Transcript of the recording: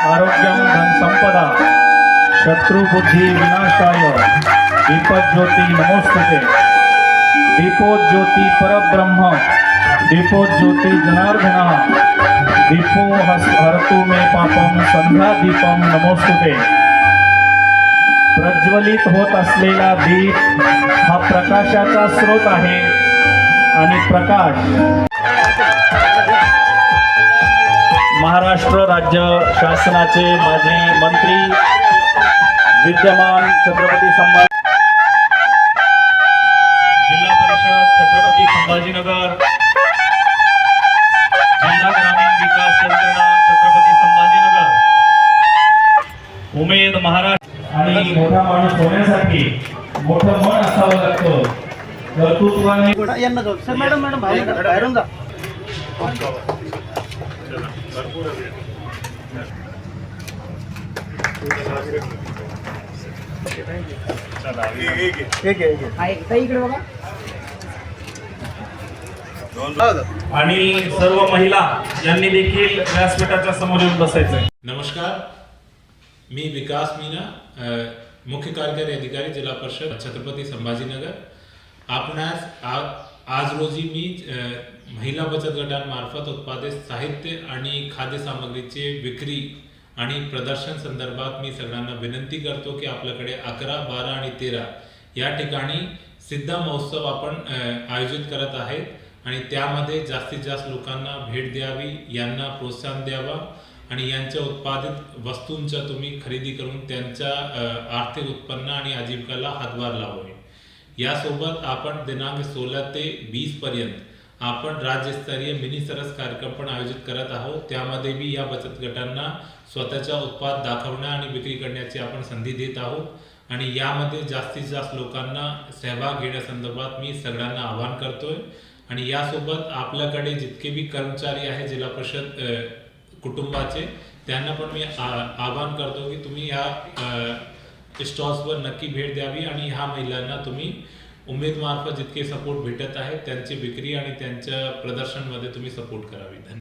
आरोग्यम धनसंपदा शत्रुबुद्धि विनाशाय दीपज्योति नमोस्तुते। दीपोज्योति परब्रह्म दीपोज्योति जनार्दन दीपो हरतु मे पापम संध्या दीपम नमोस्तुते। प्रज्वलित होत असलेला दीप हा प्रकाशाचा स्रोत आहे आणि प्रकाश महाराष्ट्र राज्य शासनाचे माजी मंत्री विद्यमान छत्रपती संभाजी जिल्हा परिषद छत्रपती संभाजीनगर जिल्हा ग्रामीण विकास यंत्रणा छत्रपती संभाजीनगर उमेद महाराष्ट्र आणि मोठा माणूस होण्यासाठी मोठं मन असावं लागतं। कर्तृत्वाने यांना जाऊ सर मॅडम मॅडम बाहेरून जा इकडे बघा आणि सर्व महिला यांनी देखील व्यासपीठाच्या समोर येऊन बसायचंय। नमस्कार, मी विकास मीना, मुख्य कार्यकारी अधिकारी जिल्हा परिषद छत्रपती संभाजीनगर। आपणास आज रोजी मी महिला बचत गटांमार्फत उत्पादित साहित्य आणि खाद्य सामग्रीचे विक्री आणि प्रदर्शन संदर्भात मी सगळ्यांना विनंती करतो की आपल्याकडे 11, 12 आणि 13 या ठिकाणी सिद्धा महोत्सव आपण आयोजित करत आहेत आणि त्यामध्ये जास्तीत जास्त लोकांना भेट द्यावी, यांना प्रोत्साहन द्यावा आणि यांच्या उत्पादित वस्तूंच्या तुम्ही खरेदी करून त्यांच्या आर्थिक उत्पन्न आणि आजीविकाला हातभार लावावे। यासोबत आपण दिनांक 16 ते 20 पर्यंत आपण राज्यस्तरीय मिनी सरस कार्यक्रम पण आयोजित करत आहोत। त्यामध्ये भी या बचत गटांना स्वतःचा उत्पाद दाखवण्या आणि विक्री करण्याची आपण संधी देत आहोत आणि यामध्ये जास्तीत जास्त लोकांना सहभाग घेण्यासंदर्भात मी सगळ्यांना आवाहन करतोय। आणि यासोबत आपल्याकडे जितके भी कर्मचारी आहे जिल्हा परिषद कुटुंबाचे त्यांना पण मी आवाहन करतो की तुम्ही या स्टॉल्सवर नक्की भेट द्यावी आणि ह्या महिलांना तुम्ही उमेदमार्फत जितके सपोर्ट भेटत आहे त्यांची विक्री आणि त्यांच्या प्रदर्शनमध्ये तुम्ही सपोर्ट करावी।